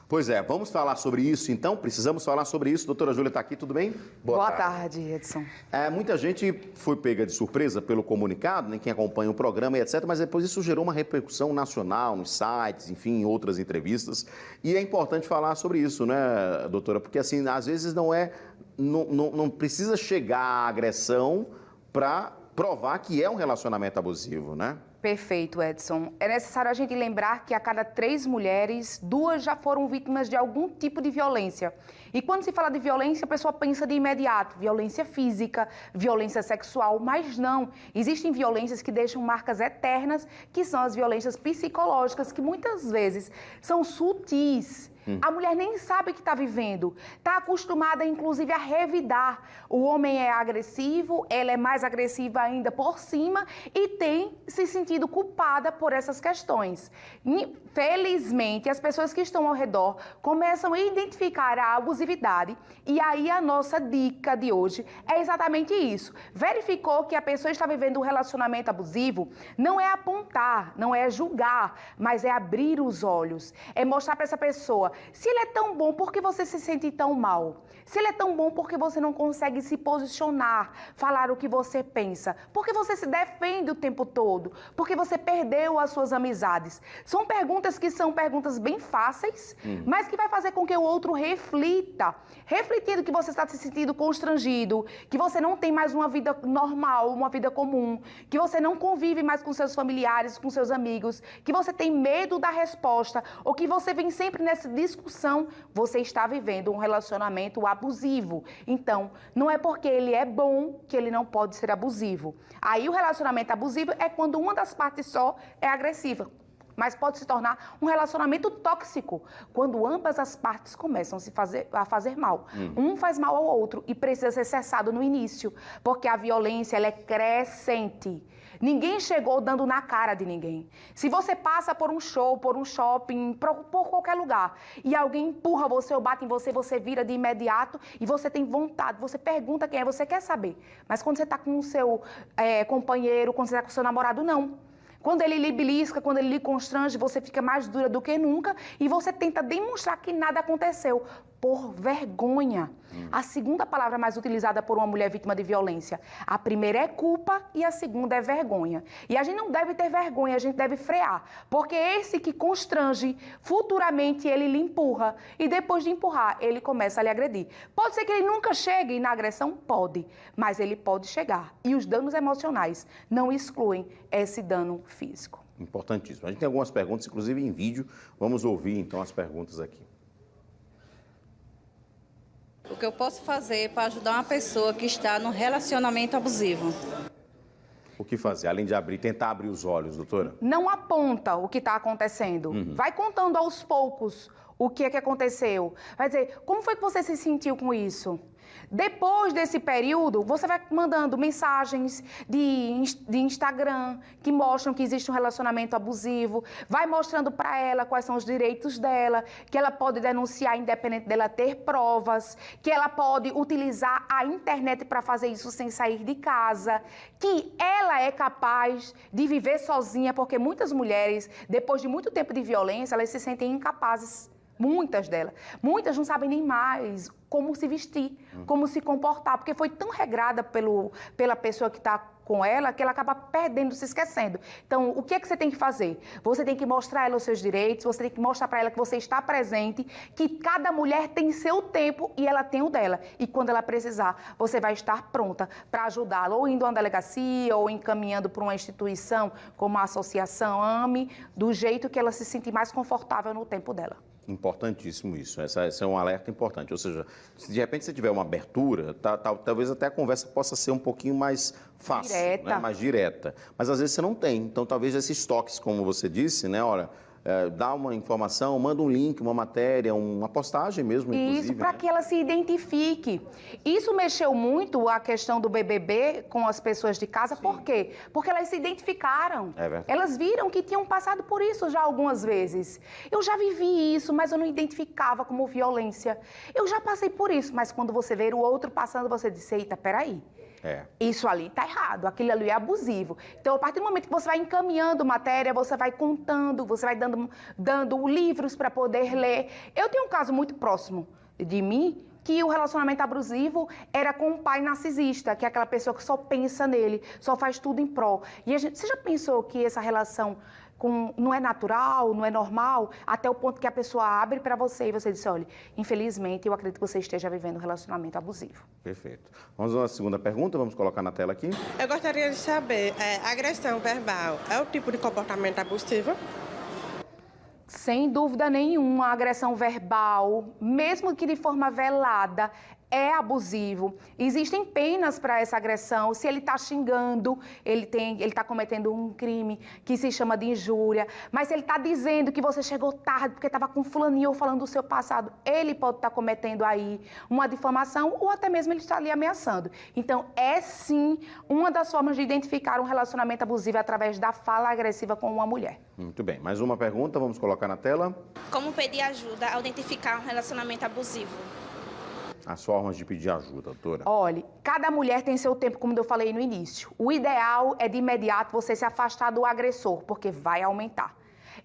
Pois é, vamos falar sobre isso então? Precisamos falar sobre isso. Doutora Júlia está aqui, tudo bem? Boa tarde, Edson. Muita gente foi pega de surpresa pelo comunicado, né, quem acompanha o programa e etc., mas depois isso gerou uma repercussão nacional nos sites, enfim, em outras entrevistas. E é importante falar sobre isso, né, doutora? Porque, assim, às vezes não precisa chegar à agressão para provar que é um relacionamento abusivo, né? Perfeito, Edson. É necessário a gente lembrar que a cada 3 mulheres, 2 já foram vítimas de algum tipo de violência. E quando se fala de violência, a pessoa pensa de imediato, violência física, violência sexual, mas não. Existem violências que deixam marcas eternas, que são as violências psicológicas, que muitas vezes são sutis. A mulher nem sabe que está vivendo, está acostumada, inclusive, a revidar. O homem é agressivo, ela é mais agressiva ainda por cima e tem se sentido culpada por essas questões. Felizmente, as pessoas que estão ao redor começam a identificar a abusividade e aí a nossa dica de hoje é exatamente isso. Verificou que a pessoa está vivendo um relacionamento abusivo, não é apontar, não é julgar, mas é abrir os olhos, é mostrar para essa pessoa: se ele é tão bom, por que você se sente tão mal? Se ele é tão bom, por que você não consegue se posicionar, falar o que você pensa? Por que você se defende o tempo todo? Porque você perdeu as suas amizades. São perguntas que são perguntas bem fáceis, mas que vai fazer com que o outro reflita. Refletindo que você está se sentindo constrangido, que você não tem mais uma vida normal, uma vida comum, que você não convive mais com seus familiares, com seus amigos, que você tem medo da resposta, ou que você vem sempre nessa discussão, você está vivendo um relacionamento abusivo. Então, não é porque ele é bom que ele não pode ser abusivo. Aí o relacionamento abusivo é quando uma das partes só é agressiva. Mas pode se tornar um relacionamento tóxico, quando ambas as partes começam a fazer mal. Um faz mal ao outro e precisa ser cessado no início, porque a violência ela é crescente. Ninguém chegou dando na cara de ninguém. Se você passa por um show, por um shopping, por qualquer lugar, e alguém empurra você ou bate em você, você vira de imediato e você tem vontade, você pergunta quem é, você quer saber. Mas quando você está com o seu companheiro, quando você está com o seu namorado, não. Quando ele lhe belisca, quando ele lhe constrange, você fica mais dura do que nunca e você tenta demonstrar que nada aconteceu, por vergonha. A segunda palavra mais utilizada por uma mulher vítima de violência. A primeira é culpa e a segunda é vergonha. E a gente não deve ter vergonha, a gente deve frear. Porque esse que constrange, futuramente ele lhe empurra. E depois de empurrar, ele começa a lhe agredir. Pode ser que ele nunca chegue na agressão? Pode. Mas ele pode chegar. E os danos emocionais não excluem esse dano físico. Importantíssimo. A gente tem algumas perguntas, inclusive em vídeo. Vamos ouvir então as perguntas aqui. O que eu posso fazer para ajudar uma pessoa que está num relacionamento abusivo? O que fazer? Além de tentar abrir os olhos, doutora? Não aponta o que está acontecendo. Vai contando aos poucos o que é que aconteceu. Vai dizer, como foi que você se sentiu com isso? Depois desse período, você vai mandando mensagens de Instagram que mostram que existe um relacionamento abusivo, vai mostrando para ela quais são os direitos dela, que ela pode denunciar independente dela ter provas, que ela pode utilizar a internet para fazer isso sem sair de casa, que ela é capaz de viver sozinha, porque muitas mulheres, depois de muito tempo de violência, elas se sentem incapazes. Muitas delas. Muitas não sabem nem mais como se vestir, como se comportar, porque foi tão regrada pela pessoa que está com ela que ela acaba perdendo, se esquecendo. Então, o que é que você tem que fazer? Você tem que mostrar a ela os seus direitos, você tem que mostrar para ela que você está presente, que cada mulher tem seu tempo e ela tem o dela. E quando ela precisar, você vai estar pronta para ajudá-la, ou indo a uma delegacia, ou encaminhando para uma instituição como a Associação AME, do jeito que ela se sentir mais confortável no tempo dela. Importantíssimo isso. Esse é um alerta importante. Ou seja, se de repente você tiver uma abertura, talvez até a conversa possa ser um pouquinho mais fácil, direta. Né? Mais direta. Mas às vezes você não tem. Então talvez esses toques, como você disse, né? Olha, dá uma informação, manda um link, uma matéria, uma postagem mesmo, inclusive. Isso, para que ela se identifique. Isso mexeu muito a questão do BBB com as pessoas de casa. Sim. Por quê? Porque elas se identificaram. É verdade. Elas viram que tinham passado por isso já algumas vezes. Eu já vivi isso, mas eu não identificava como violência. Eu já passei por isso, mas quando você vê o outro passando, você diz, eita, peraí. Isso ali está errado, aquilo ali é abusivo. Então, a partir do momento que você vai encaminhando matéria, você vai contando, você vai dando livros para poder ler. Eu tenho um caso muito próximo de mim, que o relacionamento abusivo era com um pai narcisista, que é aquela pessoa que só pensa nele, só faz tudo em prol. E você já pensou que essa relação não é natural, não é normal, até o ponto que a pessoa abre para você e você diz, olha, infelizmente eu acredito que você esteja vivendo um relacionamento abusivo. Perfeito. Vamos à segunda pergunta, vamos colocar na tela aqui. Eu gostaria de saber, agressão verbal é o tipo de comportamento abusivo? Sem dúvida nenhuma, a agressão verbal, mesmo que de forma velada, é abusivo. Existem penas para essa agressão. Se ele está xingando, ele está cometendo um crime que se chama de injúria. Mas se ele está dizendo que você chegou tarde porque estava com fulaninho ou falando do seu passado, ele pode estar cometendo aí uma difamação ou até mesmo ele está ali ameaçando. Então, é sim uma das formas de identificar um relacionamento abusivo através da fala agressiva com uma mulher. Muito bem. Mais uma pergunta, vamos colocar na tela. Como pedir ajuda ao identificar um relacionamento abusivo? As formas de pedir ajuda, doutora. Olha, cada mulher tem seu tempo, como eu falei no início. O ideal é de imediato você se afastar do agressor, porque vai aumentar.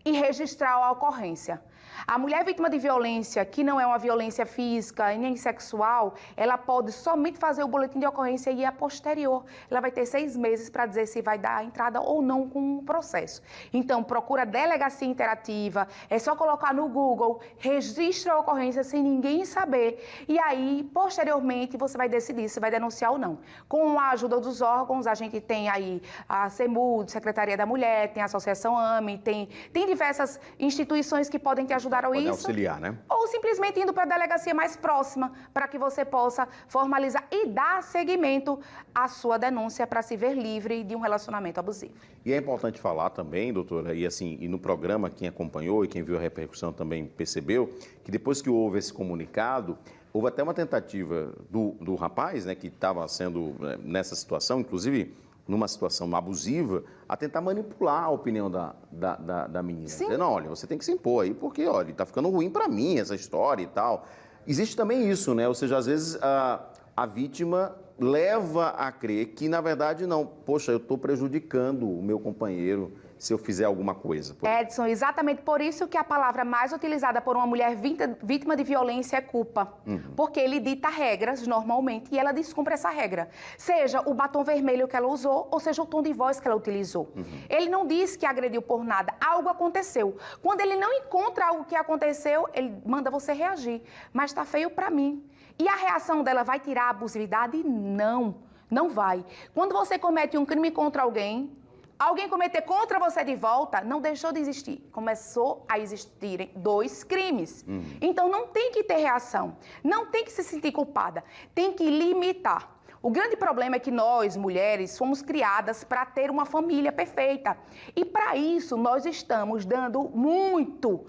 E registrar a ocorrência. A mulher vítima de violência, que não é uma violência física e nem sexual, ela pode somente fazer o boletim de ocorrência e a posterior. Ela vai ter 6 meses para dizer se vai dar entrada ou não com o processo. Então, procura delegacia interativa, é só colocar no Google, registra a ocorrência sem ninguém saber. E aí, posteriormente, você vai decidir se vai denunciar ou não. Com a ajuda dos órgãos, a gente tem aí a CEMUD, Secretaria da Mulher, tem a Associação AME, tem diversas instituições que podem te ajudar a Pode isso. auxiliar, né? Ou simplesmente indo para a delegacia mais próxima, para que você possa formalizar e dar seguimento à sua denúncia para se ver livre de um relacionamento abusivo. E é importante falar também, doutora, e no programa, quem acompanhou e quem viu a repercussão também percebeu, que depois que houve esse comunicado, houve até uma tentativa do rapaz, né, que estava sendo nessa situação, inclusive numa situação abusiva, a tentar manipular a opinião da menina. Sim. Dizer, não, olha, você tem que se impor aí, porque, olha, está ficando ruim para mim essa história e tal. Existe também isso, né? Ou seja, às vezes a vítima leva a crer que, na verdade, não, poxa, eu estou prejudicando o meu companheiro se eu fizer alguma coisa. Edson, exatamente por isso que a palavra mais utilizada por uma mulher vítima de violência é culpa. Porque ele dita regras, normalmente, e ela descumpre essa regra. Seja o batom vermelho que ela usou, ou seja o tom de voz que ela utilizou. Ele não diz que agrediu por nada, algo aconteceu. Quando ele não encontra algo que aconteceu, ele manda você reagir. Mas tá feio pra mim. E a reação dela vai tirar a abusividade? Não, não vai. Quando você comete um crime contra alguém cometer contra você de volta, não deixou de existir. Começou a existirem 2 crimes. Então, não tem que ter reação. Não tem que se sentir culpada. Tem que limitar. O grande problema é que nós, mulheres, fomos criadas para ter uma família perfeita. E para isso, nós estamos dando muito,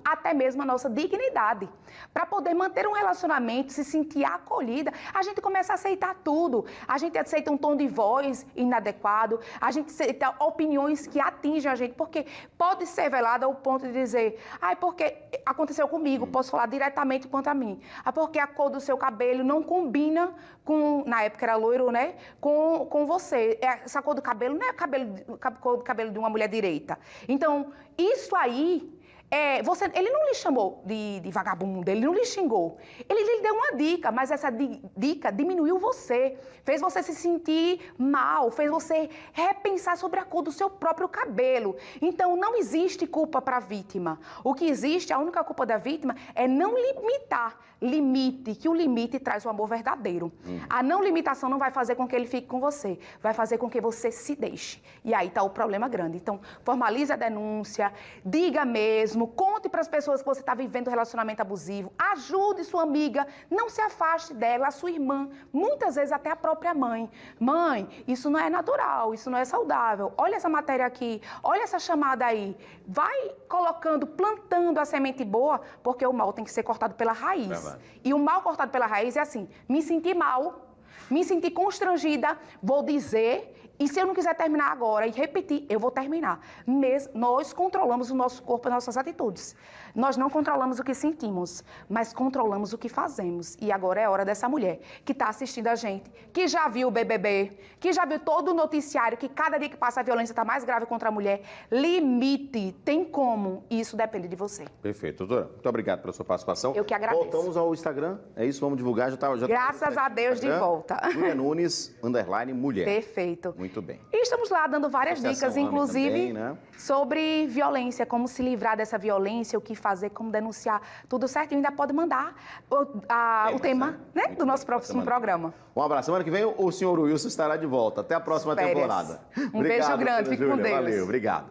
até mesmo a nossa dignidade. Para poder manter um relacionamento, se sentir acolhida, a gente começa a aceitar tudo. A gente aceita um tom de voz inadequado, a gente aceita opiniões que atingem a gente, porque pode ser velada ao ponto de dizer, porque aconteceu comigo, posso falar diretamente contra mim. Porque a cor do seu cabelo não combina com, na época era loiro, né? Com você. Essa cor do cabelo não é a cor do cabelo de uma mulher direita. Então, isso aí, ele não lhe chamou de vagabundo, ele não lhe xingou. Ele lhe deu uma dica, mas essa dica diminuiu você, fez você se sentir mal, fez você repensar sobre a cor do seu próprio cabelo. Então, não existe culpa para a vítima. O que existe, a única culpa da vítima é não limitar. Limite, que o limite traz o amor verdadeiro. A não limitação não vai fazer com que ele fique com você, vai fazer com que você se deixe. E aí está o problema grande. Então, formalize a denúncia, diga mesmo, conte para as pessoas que você está vivendo um relacionamento abusivo, ajude sua amiga, não se afaste dela, a sua irmã, muitas vezes até a própria mãe. Mãe, isso não é natural, isso não é saudável. Olha essa matéria aqui, olha essa chamada aí. Vai colocando, plantando a semente boa, porque o mal tem que ser cortado pela raiz. E o mal cortado pela raiz é assim, me senti mal, me senti constrangida, vou dizer E se eu não quiser terminar agora e repetir, eu vou terminar. Nós controlamos o nosso corpo e nossas atitudes. Nós não controlamos o que sentimos, mas controlamos o que fazemos. E agora é hora dessa mulher que está assistindo a gente, que já viu o BBB, que já viu todo o noticiário, que cada dia que passa a violência está mais grave contra a mulher. Limite, tem como, e isso depende de você. Perfeito, doutora. Muito obrigado pela sua participação. Eu que agradeço. Voltamos ao Instagram, é isso? Vamos divulgar, Graças a Deus, de volta. Júlia Nunes, _mulher. Perfeito. Muito bem. E estamos lá dando várias Associação dicas, inclusive, também, né? sobre violência, como se livrar dessa violência, o que fazer, como denunciar, tudo certo. E ainda pode mandar o tema, né, do nosso próximo programa. Um abraço. Semana que vem o senhor Wilson estará de volta. Até a próxima Férias. temporada. Um beijo grande, fique com Deus. Valeu, obrigado.